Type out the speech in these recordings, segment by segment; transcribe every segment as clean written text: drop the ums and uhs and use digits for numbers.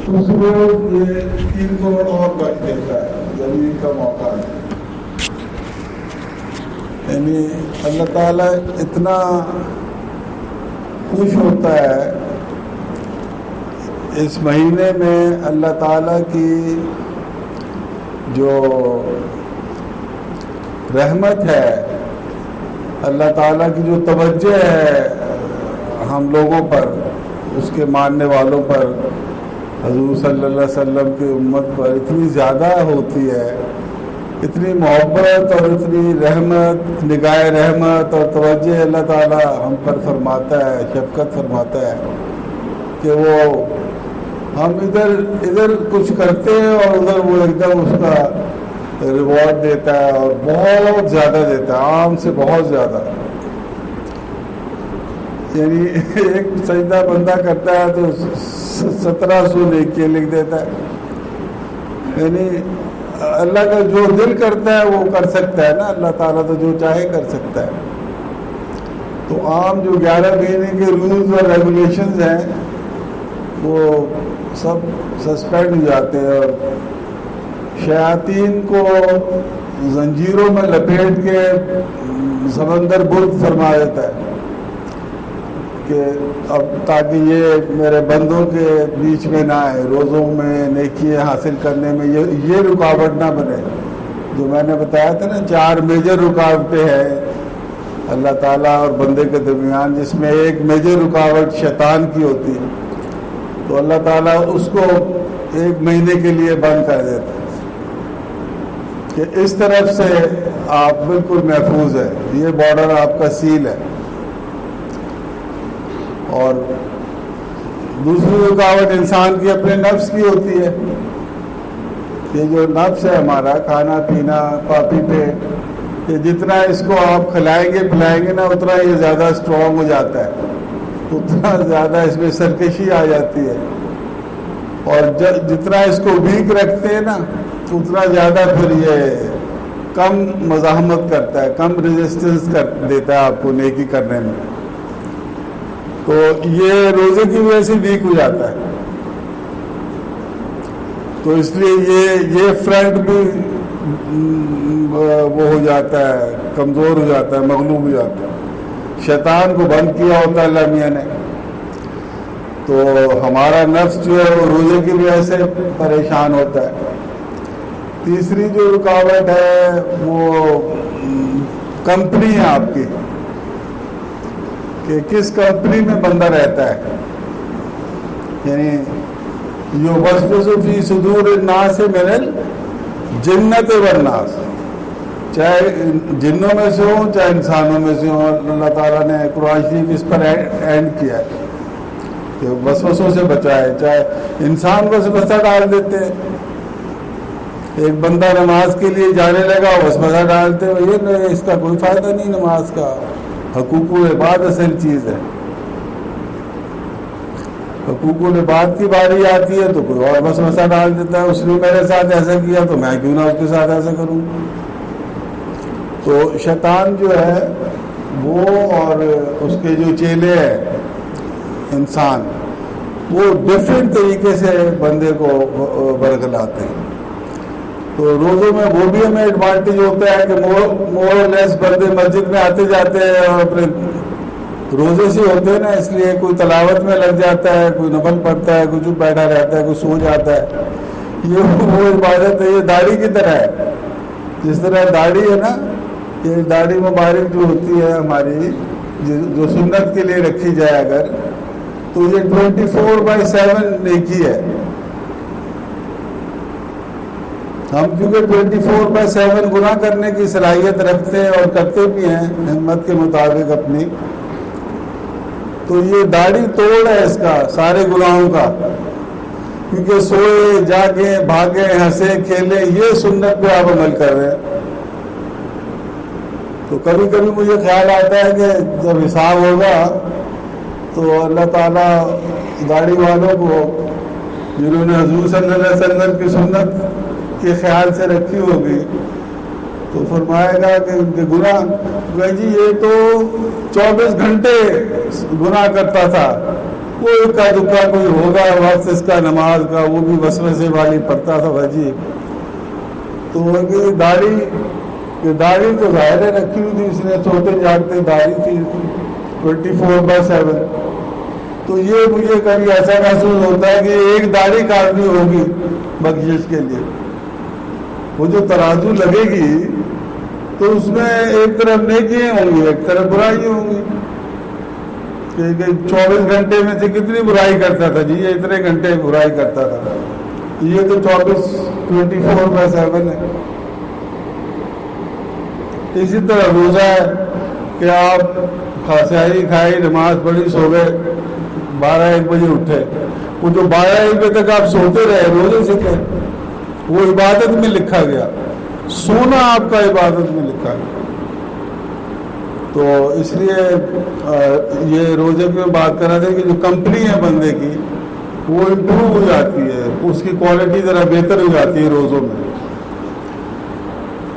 دوسرے یہ 3 کروڑ اور بچ دیتا ہے زمین کا موقع ہے. یعنی اللہ تعالیٰ اتنا خوش ہوتا ہے اس مہینے میں. اللہ تعالیٰ کی جو رحمت ہے، اللہ تعالیٰ کی جو توجہ ہے ہم لوگوں پر، اس کے ماننے والوں پر، حضور صلی اللہ علیہ وسلم کی امت پر اتنی زیادہ ہوتی ہے، اتنی محبت اور اتنی رحمت، نگاہ رحمت اور توجہ اللہ تعالیٰ ہم پر فرماتا ہے، شفقت فرماتا ہے کہ وہ ہم ادھر کچھ کرتے ہیں اور ادھر وہ ایک دم اس کا ریوارڈ دیتا ہے اور بہت زیادہ دیتا ہے، عام سے بہت زیادہ. یعنی ایک سجدہ بندہ کرتا ہے تو 1700 نیکیاں لکھ دیتا ہے. یعنی اللہ کا جو دل کرتا ہے وہ کر سکتا ہے نا، اللہ تعالیٰ تو جو چاہے کر سکتا ہے. تو عام جو 11 مہینے کے رولز اور ریگولیشنز ہیں وہ سب سسپینڈ ہو جاتے ہیں اور شیاطین کو زنجیروں میں لپیٹ کے سمندر برد فرما دیتا ہے کہ اب تاکہ یہ میرے بندوں کے بیچ میں نہ آئے، روزوں میں نیکیاں حاصل کرنے میں یہ رکاوٹ نہ بنے. جو میں نے بتایا تھا نا 4 میجر رکاوٹیں ہیں اللہ تعالیٰ اور بندے کے درمیان، جس میں ایک میجر رکاوٹ شیطان کی ہوتی ہے. تو اللہ تعالیٰ اس کو 1 مہینے کے لیے بند کر دیتا ہے کہ اس طرف سے آپ بالکل محفوظ ہیں، یہ بارڈر آپ کا سیل ہے. اور دوسری رکاوٹ انسان کی اپنے نفس کی ہوتی ہے. یہ جو نفس ہے ہمارا، کھانا پینا پاپی پہ، یہ جتنا اس کو آپ کھلائیں گے پلائیں گے نا اتنا یہ زیادہ اسٹرانگ ہو جاتا ہے، اتنا زیادہ اس میں سرکشی آ جاتی ہے. اور جتنا اس کو ویک رکھتے ہیں نا اتنا زیادہ پھر یہ کم مزاحمت کرتا ہے، کم ریزسٹنس کر دیتا ہے آپ کو نیکی کرنے میں. تو یہ روزے کی وجہ سے ویک ہو جاتا ہے. تو اس لیے یہ فرنٹ بھی وہ ہو جاتا ہے، کمزور ہو جاتا ہے، مغلوب ہو جاتا ہے. شیطان کو بند کیا ہوتا ہے اللہ میاں نے، تو ہمارا نفس جو ہے وہ روزے کی وجہ سے پریشان ہوتا ہے. تیسری جو رکاوٹ ہے وہ کمپنی ہے آپ کی، کہ کس کمپنی میں بندہ رہتا ہے. یعنی جو وسوس فی صدور الناس من الجنۃ والناس، چاہے جنوں میں سے ہوں چاہے انسانوں میں سے ہوں. اللہ تعالیٰ نے قرآن شریف اس پر اینڈ کیا ہے کہ وسوسوں سے بچائے. چاہے انسان وسوسہ ڈال دیتے ہیں، ایک بندہ نماز کے لیے جانے لگا وسوسہ ڈالتے ہوئے اس کا کوئی فائدہ نہیں، نماز کا حقوق العباد اصل چیز ہے. حقوق العباد کی باری آتی ہے تو کوئی اور وسوسہ ڈال دیتا ہے، اس نے میرے ساتھ ایسا کیا تو میں کیوں نہ اس کے ساتھ ایسا کروں. تو شیطان جو ہے وہ اور اس کے جو چیلے ہیں انسان، وہ ڈفرینٹ طریقے سے بندے کو برگلاتے ہیں. تو روزوں میں وہ بھی ہمیں ایڈوانٹیج ہوتا ہے کہ مور اور لیس بندے مسجد میں آتے جاتے ہیں اور اپنے روزے سے ہوتے ہیں نا، اس لیے کوئی تلاوت میں لگ جاتا ہے، کوئی نفل پڑھتا ہے، کوئی چپ بیٹھا رہتا ہے، کوئی سو جاتا ہے. یہ وہ عبادت ہے. یہ داڑھی کی طرح ہے، جس طرح داڑھی ہے نا، یہ داڑھی مبارک جو ہوتی ہے ہماری، جو سنت کے لیے رکھی جائے اگر، تو یہ 24/7 نیکی ہے. ہم کیونکہ 24/7 گناہ کرنے کی صلاحیت رکھتے ہیں اور کرتے بھی ہیں ہمت کے مطابق اپنی، تو یہ داڑھی توڑ ہے اس کا سارے گناہوں کا. کیونکہ سوئے جاگے بھاگے ہنسے کھیلے یہ سنت پہ آپ عمل کر رہے ہیں. تو کبھی کبھی مجھے خیال آتا ہے کہ جب حساب ہوگا تو اللہ تعالیٰ داڑھی والوں کو جنہوں نے حضور صلی اللہ علیہ وسلم کی سنت کے خیال سے رکھی ہوگی تو فرمائے گا کہ ان کے گناہ، جی یہ تو 24 گھنٹے گناہ کرتا تھا کوئی کا دکا کوئی ہوگا وقت اس کا نماز کا، وہ بھی وسوسے والی پڑھتا تھا بھاجی. تو ان کی داڑھی تو ظاہر ہے رکھی ہوئی تھی، اس نے سوتے جاگتے داڑھی تھی 24/7. تو یہ مجھے کبھی ایسا محسوس ہوتا ہے کہ ایک داڑھی کاٹنی ہوگی بخشش کے لیے. وہ جو ترازو لگے گی تو اس میں ایک طرف نیکیاں ہوں گی، ایک طرف برائی ہوں گی. کہ 24 گھنٹے میں سے کتنی برائی کرتا تھا جی؟ یہ اتنے گھنٹے برائی کرتا تھا. یہ تو 24/7 ہے. اسی طرح روزہ ہے کہ آپ خاصائی کھائی، نماز پڑھی، سو گئے، 12-1 بجے اٹھے. وہ جو 12-1 بجے تک آپ سوتے رہے روزے سے تھے، وہ عبادت میں لکھا گیا. سونا آپ کا عبادت میں لکھا گیا. تو اس لیے یہ روزے کی بات کر رہا تھا کہ جو کمپنی ہے بندے کی وہ امپروو ہو جاتی ہے، اس کی کوالٹی ذرا بہتر ہو جاتی ہے روزوں میں.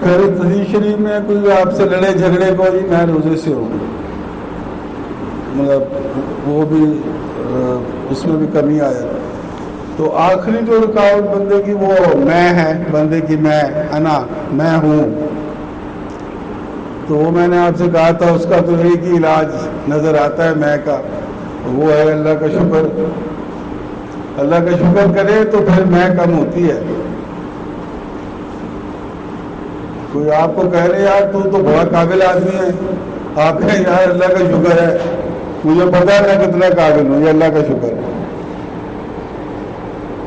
پھر حدیث شریف میں کوئی آپ سے لڑے جھگڑے کو جی میں روزے سے ہوں، مطلب وہ بھی اس میں بھی کمی آیا. تو آخری جو رکاوٹ بندے کی وہ میں ہے، بندے کی میں ہوں. تو وہ میں نے آپ سے کہا تھا اس کا تو ایک ہی علاج نظر آتا ہے میں کا، وہ ہے اللہ کا شکر. اللہ کا شکر کرے تو پھر میں کم ہوتی ہے. کوئی آپ کو کہہ رہے یار تو بڑا قابل آدمی ہے، آپ کہیں یار اللہ کا شکر ہے، مجھے پتا ہے میں کتنا قابل ہوں، یہ اللہ کا شکر ہے.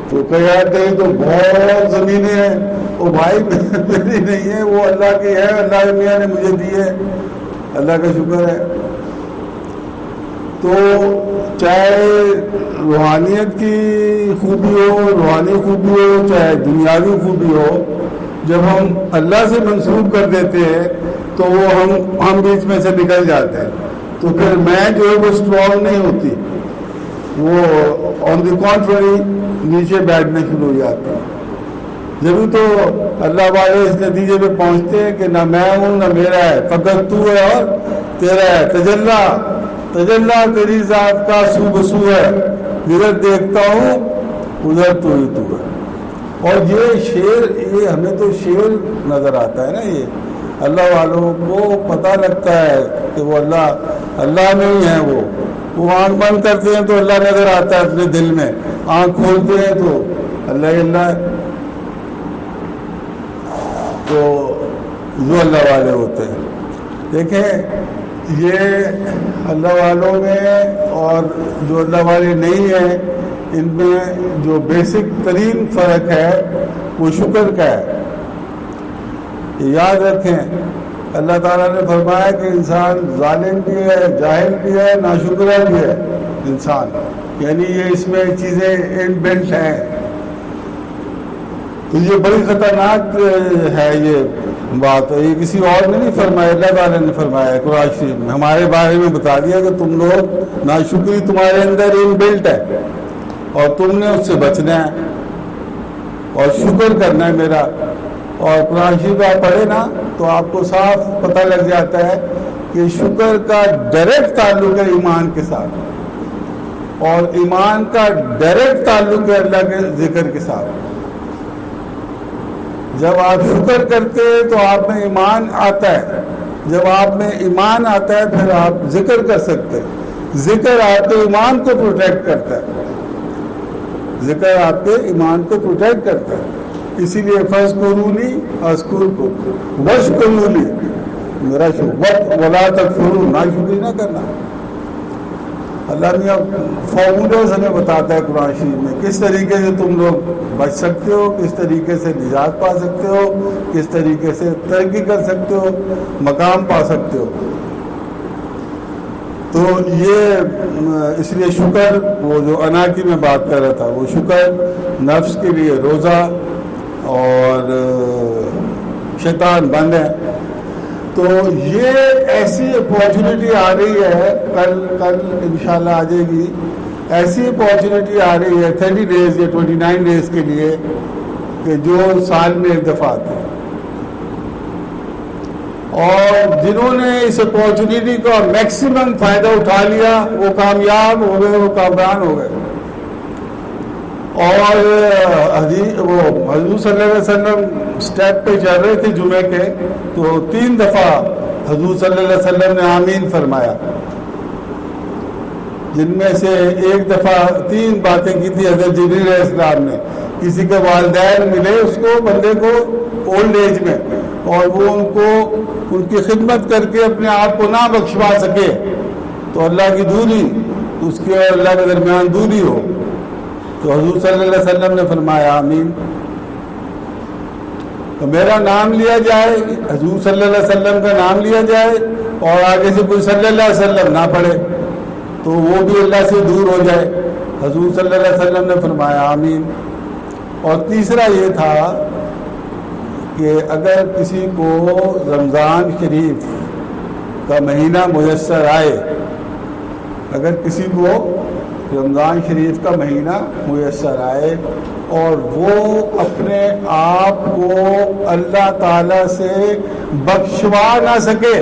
تو کہ یار کہیں تو بہت زمینیں ہیں، وہ بھائی میری نہیں ہے، وہ اللہ کی ہے، اللہ میاں نے مجھے دی ہے، اللہ کا شکر ہے. تو چاہے روحانیت کی خوبی ہو، روحانی خوبی ہو، چاہے دنیاوی خوبی ہو، جب ہم اللہ سے منسوب کر دیتے ہیں تو وہ ہم بیچ میں سے نکل جاتے ہیں. تو پھر میں جو ہے وہ اسٹرانگ نہیں ہوتی، وہ آن دی کانٹری نیچے بیٹھنے شروع ہو جاتے ہیں. جبھی تو اللہ والے اس نتیجے پہ پہنچتے ہیں کہ نہ میں ہوں نہ میرا ہے، فقط تو ہے اور تیرا ہے. تجلا تیری ذات کا سو بسو ہے، جدھر دیکھتا ہوں ادھر تو ہی تو ہے. اور یہ شعر، یہ ہمیں تو شعر نظر آتا ہے نا، یہ اللہ والوں کو پتہ لگتا ہے کہ وہ اللہ میں ہی ہے. وہ آنکھ بند کرتے ہیں تو اللہ نظر آتا ہے اپنے دل میں، آنکھ کھولتے ہیں تو اللہ ہی اللہ ہے. تو جو اللہ والے ہوتے ہیں، دیکھیں یہ اللہ والوں میں اور جو اللہ والے نہیں ہیں ان میں جو بیسک ترین فرق ہے وہ شکر کا ہے. یاد رکھیں اللہ تعالیٰ نے فرمایا کہ انسان ظالم بھی ہے، جاہل بھی ہے، ناشکرہ بھی ہے انسان، یعنی یہ اس میں چیزیں ان بلٹ ہیں. تو یہ بڑی خطرناک ہے یہ بات. یہ کسی اور نے نہیں فرمایا، اللہ تعالیٰ نے فرمایا ہے قرآن شریف میں، ہمارے بارے میں بتا دیا کہ تم لوگ ناشکری تمہارے اندر ان بلٹ ہے اور تم نے اس سے بچنا ہے اور شکر کرنا ہے میرا. اور قرآن شریف آپ پڑھے نا تو آپ کو صاف پتہ لگ جاتا ہے کہ شکر کا ڈائریکٹ تعلق ہے ایمان کے ساتھ، اور ایمان کا ڈائریکٹ تعلق ہے اللہ کے ذکر کے ساتھ. جب آپ شکر کرتے ہیں تو آپ میں ایمان آتا ہے، جب آپ میں ایمان آتا ہے پھر آپ ذکر کر سکتے ہیں. ذکر آپ کے ایمان کو پروٹیکٹ کرتا ہے، ذکر آپ کے ایمان کو پروٹیکٹ کرتا ہے. اسی لیے فَاذْكُرُونِي أَذْكُرْكُمْ وَاشْكُرُوا لِي، میرا وَلَا تَكْفُرُوا، ناشکری نہ کرنا. اللہ میاں فارمولاز ہمیں بتاتا ہے قرآن شریف میں کس طریقے سے تم لوگ بچ سکتے ہو، کس طریقے سے نجات پا سکتے ہو، کس طریقے سے ترقی کر سکتے ہو، مقام پا سکتے ہو. تو یہ اس لیے شکر، وہ جو انا کی میں بات کر رہا تھا، وہ شکر نفس کے لیے روزہ اور شیطان بند ہے. تو یہ ایسی اپارچونیٹی آ رہی ہے، کل انشاءاللہ آ جائے گی، ایسی اپارچونیٹی آ رہی ہے 30 ڈیز یا 29 ڈیز کے لیے، کہ جو سال میں ایک دفعہ آتی ہے. اور جنہوں نے اس اپارچونیٹی کا میکسیمم فائدہ اٹھا لیا وہ کامیاب ہو گئے، وہ کامران ہو گئے۔ اور وہ حضور صلی اللہ علیہ وسلم اسٹیپ پہ چل رہے تھے جمعے کے، تو 3 دفعہ حضور صلی اللہ علیہ وسلم نے آمین فرمایا، جن میں سے ایک دفعہ 3 باتیں کی تھی حضرت جبریل علیہ السلام نے۔ کسی کے والدین ملے اس کو، بندے کو اولڈ ایج میں، اور وہ ان کی خدمت کر کے اپنے آپ کو نہ بخشوا سکے، تو اللہ کی دوری، اس کے اور اللہ کے درمیان دوری ہو، تو حضور صلی اللہ علیہ وسلم نے فرمایا آمین۔ تو میرا نام لیا جائے، حضور صلی اللہ علیہ وسلم کا نام لیا جائے، اور آگے سے کوئی صلی اللہ علیہ وسلم نہ پڑھے تو وہ بھی اللہ سے دور ہو جائے۔ حضور صلی اللہ علیہ وسلم نے فرمایا آمین۔ اور تیسرا یہ تھا کہ اگر کسی کو رمضان شریف کا مہینہ میسر آئے، اگر کسی کو رمضان شریف کا مہینہ میسر آئے اور وہ اپنے آپ کو اللہ تعالیٰ سے بخشوا نہ سکے،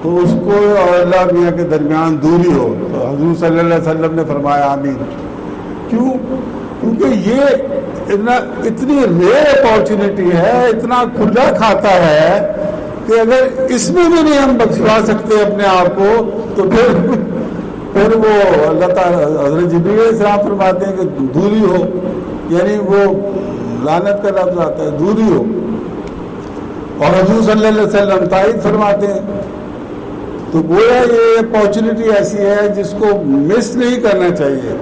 تو اس کو اور اللہ میاں کے درمیان دوری ہو، تو حضور صلی اللہ علیہ وسلم نے فرمایا آمین۔ کیوں؟ کیونکہ یہ اتنی ریئر اپارچونیٹی ہے، اتنا کھلا کھاتا ہے کہ اگر اس میں بھی نہیں ہم بخشوا سکتے اپنے آپ کو، تو پھر وہ اللہ تعالیٰ حضرت جبریل علیہ السلام فرماتے ہیں کہ دوری ہو، یعنی وہ لعنت کا لفظ آتا ہے، دوری ہو، اور حضور صلی اللہ علیہ وسلم تائید فرماتے ہیں۔ تو گویا یہ اپارچونیٹی ایسی ہے جس کو مس نہیں کرنا چاہیے،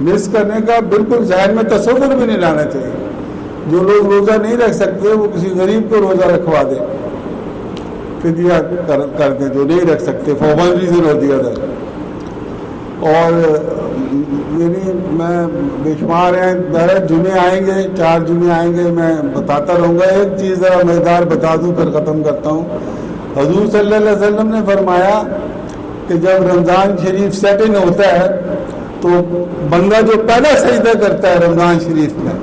مس کرنے کا بالکل ذہن میں تصور بھی نہیں لانا چاہیے۔ جو لوگ روزہ نہیں رکھ سکتے وہ کسی غریب کو روزہ رکھوا دیں، فدیہ کر دیں، جو نہیں رکھ سکتے فار ون ریزن اور دی ادر۔ اور یعنی میں بے شمار ہیں، ڈائریکٹ جمعے آئیں گے، 4 جمعے آئیں گے، میں بتاتا رہوں گا۔ ایک چیز ذرا مزیدار بتا دوں پھر ختم کرتا ہوں۔ حضور صلی اللہ علیہ وسلم نے فرمایا کہ جب رمضان شریف سیٹ ان ہوتا ہے تو بندہ جو پہلا سجدہ کرتا ہے رمضان شریف میں،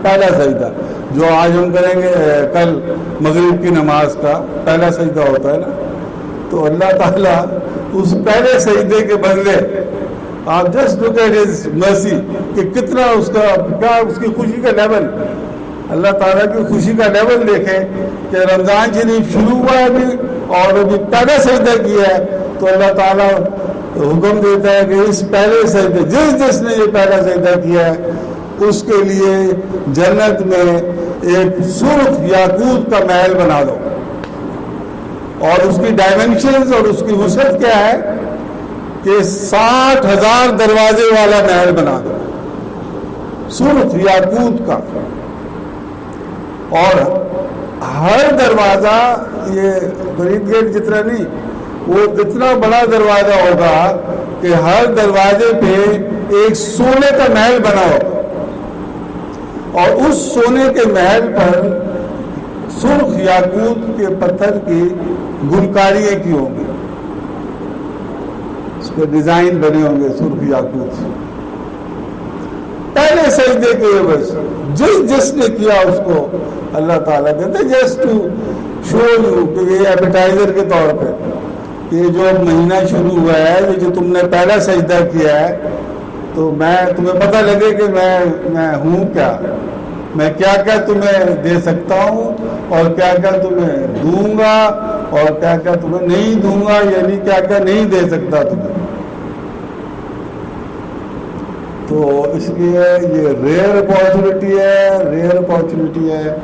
پہلا سجدہ جو آج ہم کریں گے کل مغرب کی نماز کا پہلا سجدہ ہوتا ہے نا، تو اللہ تعالیٰ اس پہلے سجدے کے بدلے، آپ just look at his mercy کہ کتنا اس کا کیا اس کی خوشی کا لیول، اللہ تعالیٰ کی خوشی کا لیول دیکھیں کہ رمضان شریف شروع ہوا ہے ابھی اور ابھی پہلا سجدہ کیا ہے، تو اللہ تعالیٰ حکم دیتا ہے کہ اس پہلے سجدے جس نے یہ پہلا سجدہ کیا ہے اس کے لیے جنت میں ایک سرخ یاقوت کا محل بنا دو، اور اس کی ڈائمنشنز اور اس کی وسعت کیا ہے کہ 60,000 دروازے والا محل بنا دو، سرخ یاقوت کا، اور ہر دروازہ یہ فرید گیٹ جتنا نہیں، وہ اتنا بڑا دروازہ ہوگا کہ ہر دروازے پہ ایک سونے کا محل بنا ہوگا، اور اس سونے کے محل پر سرخ یاقوت کے پتھر کی گلکاریاں کی ہوں گی، اس پہ ڈیزائن بنے ہوں گے سرخ یاقوت سے۔ پہلے سجدے کے بس جس نے کیا اس کو اللہ تعالیٰ کہتے جسٹ ٹو شو یو کہ یہ ایپیٹائزر کے طور پہ یہ جو مہینہ شروع ہوا ہے، یہ جو تم نے پہلا سجدہ کیا ہے، تو میں تمہیں پتہ لگے کہ میں ہوں کیا، میں کیا کیا تمہیں دے سکتا ہوں اور کیا کیا تمہیں دوں گا اور کیا کیا تمہیں نہیں دوں گا، یعنی کیا کیا نہیں دے سکتا تمہیں۔ تو اس لیے یہ ریئر اپارچونیٹی ہے،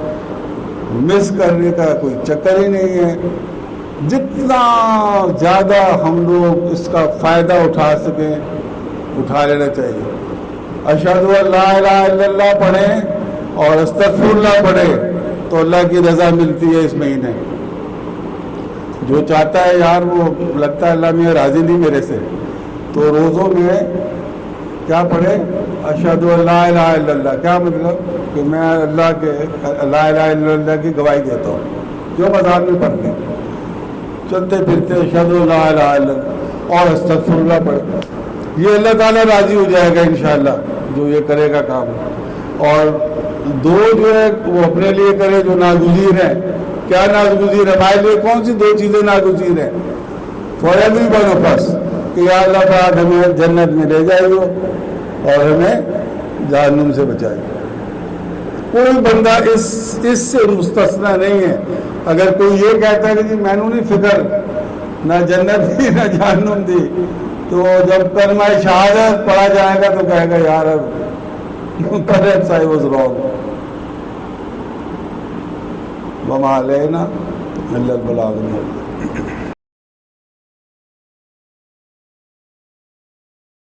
مس کرنے کا کوئی چکر ہی نہیں ہے۔ جتنا زیادہ ہم لوگ اس کا فائدہ اٹھا سکیں اٹھا لینا چاہیے۔ اشہد ان لا الہ الا اللہ پڑھیں اور استغفر اللہ پڑھیں تو اللہ کی رضا ملتی ہے اس مہینے۔ جو چاہتا ہے یار وہ لگتا ہے اللہ میاں راضی نہیں میرے سے، تو روزوں میں کیا پڑھے؟ اشہد ان لا الہ الا اللہ، کیا مطلب کہ میں اللہ کے لا الہ الا اللہ کی گواہی دیتا ہوں، جو مزار میں پڑھتے چلتے پھرتے اشہد ان لا الہ الا اللہ اور استغفر اللہ پڑھے، یہ اللہ تعالیٰ راضی ہو جائے گا انشاءاللہ جو یہ کرے گا کام۔ اور دو جو ہے وہ اپنے لیے کرے جو ناگزیر ہیں. کیا ناگزیر ہے؟ ہمارے لیے کون سی دو چیزیں ناگزیر ہیں؟ فار ایوری ون آف اس کہ یا اللہ پاک ہمیں جنت میں لے جائے گا اور ہمیں جہنم سے بچائے گا. کوئی بندہ اس سے مستثنا نہیں ہے. اگر کوئی یہ کہتا ہے کہ جی میں نے نہیں فکر نہ جنت دی نہ جہنم دی، تو جب کلمہ شہادت پڑھا جائے گا تو کہے گا یار perhaps I was wrong. وما علینا الا البلاغ المبین.